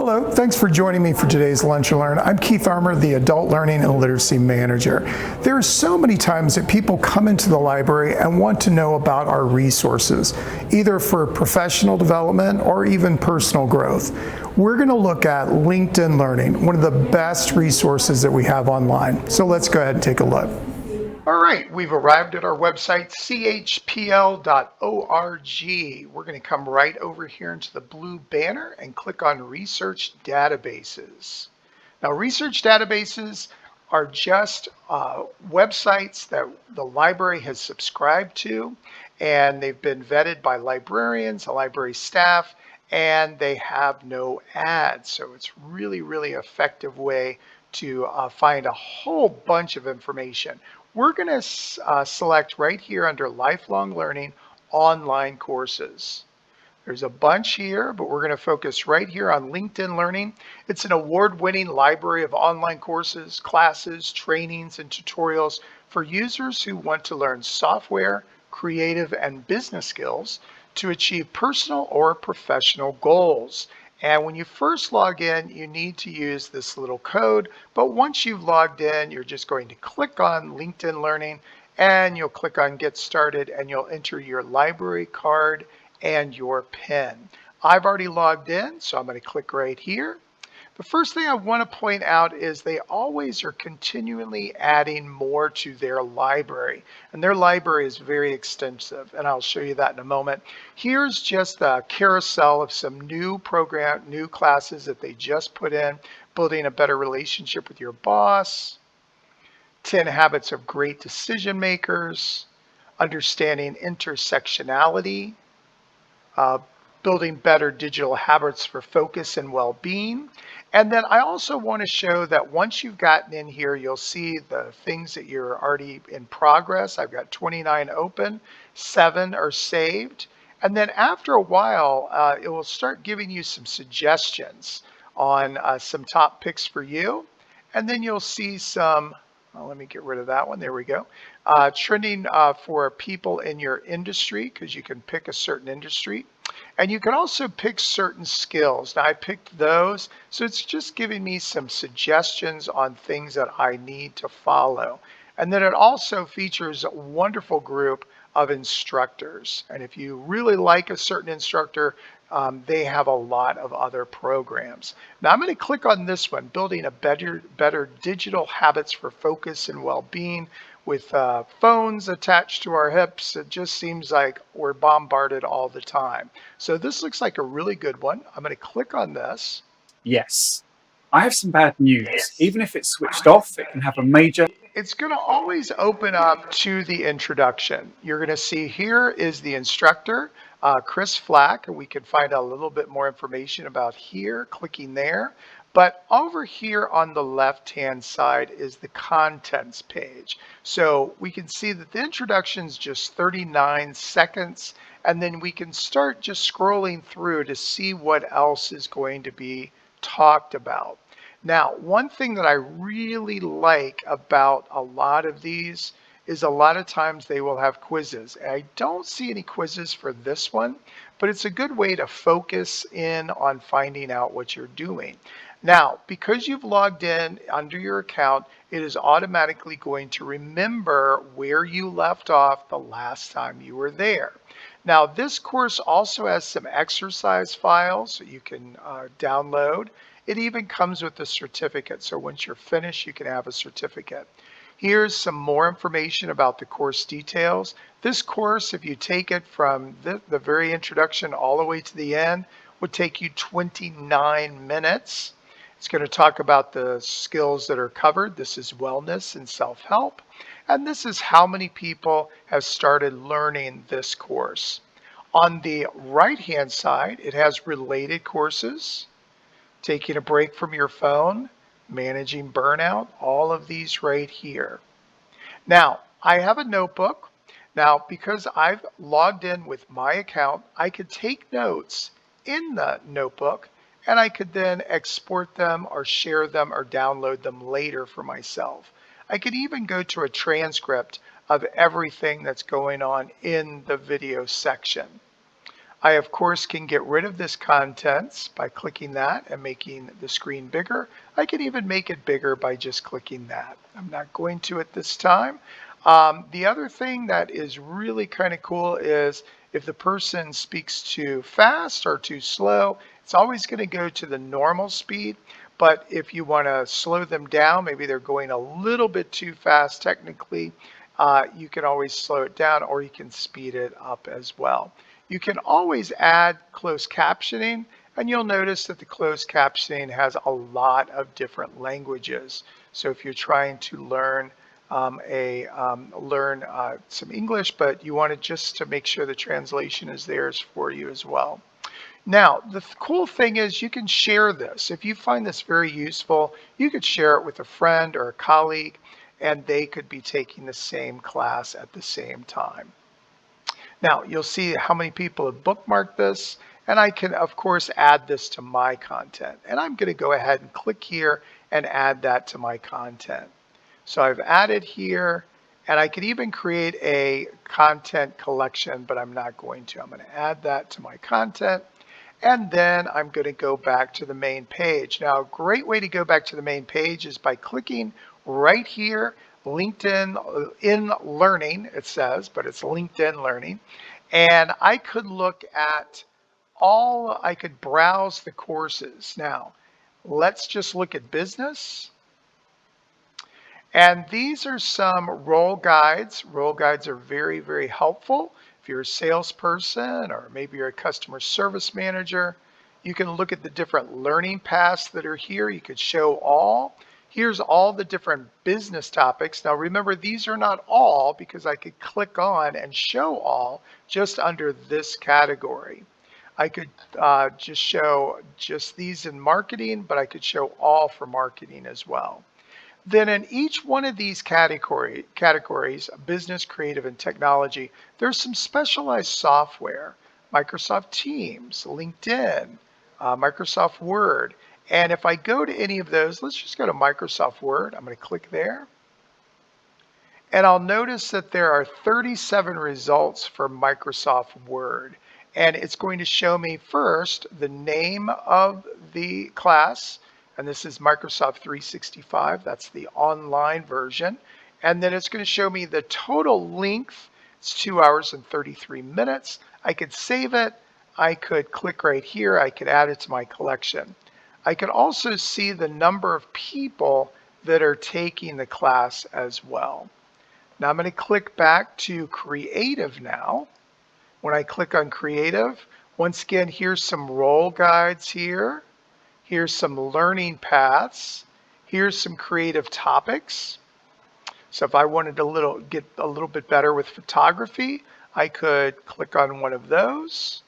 Hello, thanks for joining me for today's Lunch and Learn. I'm Keith Armour, the Adult Learning and Literacy Manager. There are so many times that people come into the library and want to know about our resources, either for professional development or even personal growth. We're going to look at LinkedIn Learning, one of the best resources that we have online. So let's go ahead and take a look. All right, we've arrived at our website, chpl.org. We're going to come right over here into the blue banner and click on Research Databases. Now, research databases are just websites that the library has subscribed to, and they've been vetted by librarians, the library staff, and they have no ads. So it's really effective way to find a whole bunch of information. We're going to select right here under Lifelong Learning online courses. There's a bunch here, but we're going to focus right here on LinkedIn Learning. It's an award-winning library of online courses, classes, trainings, and tutorials for users who want to learn software, creative, and business skills to achieve personal or professional goals. And when you first log in, you need to use this little code, but once you've logged in, you're just going to click on LinkedIn Learning and you'll click on Get Started and you'll enter your library card and your PIN. I've already logged in, so I'm going to click right here. The first thing I want to point out is they always are continually adding more to their library, and their library is very extensive, and I'll show you that in a moment. Here's just a carousel of some new classes that they just put in: building a better relationship with your boss, 10 habits of great decision makers, understanding intersectionality, building better digital habits for focus and well-being. And then I also want to show that once you've gotten in here, you'll see the things that you're already in progress. I've got 29 open, 7 are saved. And then after a while, it will start giving you some suggestions on some top picks for you. And then you'll see some, let me get rid of that one. There we go. Trending for people in your industry, because you can pick a certain industry. And you can also pick certain skills. Now I picked those, so it's just giving me some suggestions on things that I need to follow. And then it also features a wonderful group of instructors. And if you really like a certain instructor, they have a lot of other programs. Now I'm going to click on this one, building a better digital habits for focus and well-being. With phones attached to our hips, it just seems like we're bombarded all the time. So this looks like a really good one. I'm going to click on this. Yes. I have some bad news. Even if it's switched off, it can have a major... It's going to always open up to the introduction. You're going to see here is the instructor, Chris Flack, and we can find out a little bit more information about here, clicking there. But over here on the left-hand side is the contents page. So we can see that the introduction is just 39 seconds, and then we can start just scrolling through to see what else is going to be talked about. Now, one thing that I really like about a lot of these is a lot of times they will have quizzes. I don't see any quizzes for this one, but it's a good way to focus in on finding out what you're doing. Now, because you've logged in under your account, it is automatically going to remember where you left off the last time you were there. Now, this course also has some exercise files that you can download. It even comes with a certificate, so once you're finished, you can have a certificate. Here's some more information about the course details. This course, if you take it from the very introduction all the way to the end, would take you 29 minutes. It's going to talk about the skills that are covered. This is wellness and self-help. And this is how many people have started learning this course. On the right-hand side, it has related courses, taking a break from your phone, managing burnout, all of these right here. Now, I have a notebook. Now, because I've logged in with my account, I could take notes in the notebook, and I could then export them or share them or download them later for myself. I could even go to a transcript of everything that's going on in the video section. I, of course, can get rid of this contents by clicking that and making the screen bigger. I can even make it bigger by just clicking that. I'm not going to at this time. The other thing that is really kind of cool is if the person speaks too fast or too slow, it's always going to go to the normal speed. But if you want to slow them down, maybe they're going a little bit too fast technically, you can always slow it down, or you can speed it up as well. You can always add closed captioning, and you'll notice that the closed captioning has a lot of different languages. So if you're trying to learn some English, but you want to just to make sure the translation is there for you as well. Now, the cool thing is you can share this. If you find this very useful, you could share it with a friend or a colleague, and they could be taking the same class at the same time. Now, you'll see how many people have bookmarked this, and I can, of course, add this to my content. And I'm going to go ahead and click here and add that to my content. So I've added here, and I could even create a content collection, but I'm not going to. I'm going to add that to my content, and then I'm going to go back to the main page. Now, a great way to go back to the main page is by clicking right here, LinkedIn in Learning, it says, but it's LinkedIn Learning. And I could look at I could browse the courses. Now, let's just look at business. And these are some role guides. Role guides are very, very helpful. If you're a salesperson or maybe you're a customer service manager, you can look at the different learning paths that are here. You could show all. Here's all the different business topics. Now remember, these are not all because I could click on and show all just under this category. I could just show just these in marketing, but I could show all for marketing as well. Then in each one of these categories, business, creative, and technology, there's some specialized software, Microsoft Teams, LinkedIn, Microsoft Word. And if I go to any of those, let's just go to Microsoft Word. I'm going to click there. And I'll notice that there are 37 results for Microsoft Word. And it's going to show me first the name of the class. And this is Microsoft 365. That's the online version. And then it's going to show me the total length. It's 2 hours and 33 minutes. I could save it. I could click right here. I could add it to my collection. I could also see the number of people that are taking the class as well. Now I'm going to click back to Creative now. When I click on Creative, once again, here's some role guides here. Here's some learning paths. Here's some creative topics. So if I wanted to get a little bit better with photography, I could click on one of those.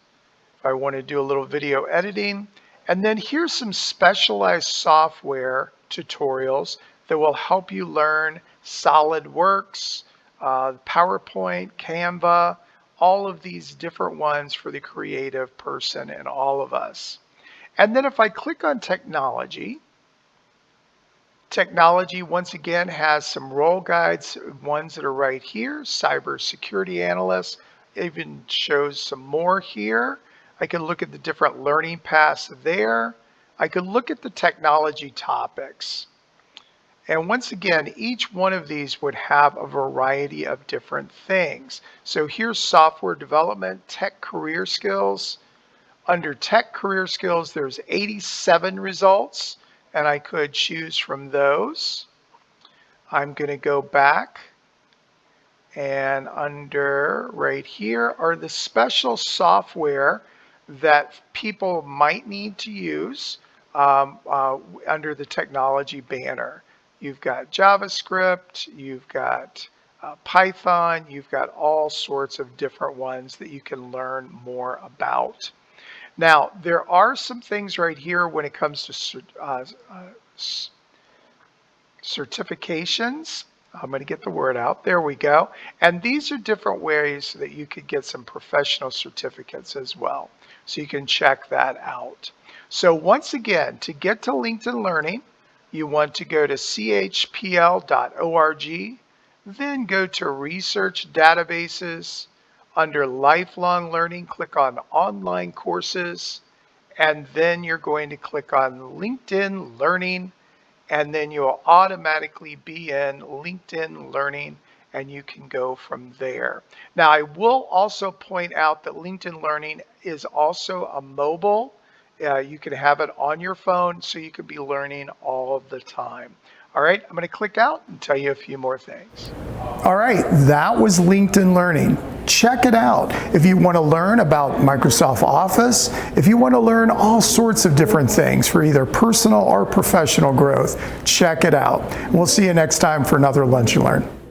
If I want to do a little video editing. And then here's some specialized software tutorials that will help you learn SolidWorks, PowerPoint, Canva, all of these different ones for the creative person and all of us. And then if I click on technology once again has some role guides, ones that are right here, cybersecurity analyst, even shows some more here. I can look at the different learning paths there. I could look at the technology topics. And once again, each one of these would have a variety of different things. So here's software development, tech career skills. Under tech career skills, there's 87 results, and I could choose from those. I'm going to go back, and under right here are the special software that people might need to use under the technology banner. You've got JavaScript, you've got Python, you've got all sorts of different ones that you can learn more about. Now, there are some things right here when it comes to certifications. I'm going to get the word out. There we go. And these are different ways that you could get some professional certificates as well. So you can check that out. So once again, to get to LinkedIn Learning, you want to go to chpl.org, then go to Research Databases. under lifelong learning, click on online courses, and then you're going to click on LinkedIn Learning, and then you'll automatically be in LinkedIn Learning, and you can go from there. Now, I will also point out that LinkedIn Learning is also a mobile. You can have it on your phone, so you could be learning all of the time. All right, I'm going to click out and tell you a few more things. All right, that was LinkedIn Learning. Check it out. If you want to learn about Microsoft Office, if you want to learn all sorts of different things for either personal or professional growth, check it out. We'll see you next time for another Lunch and Learn.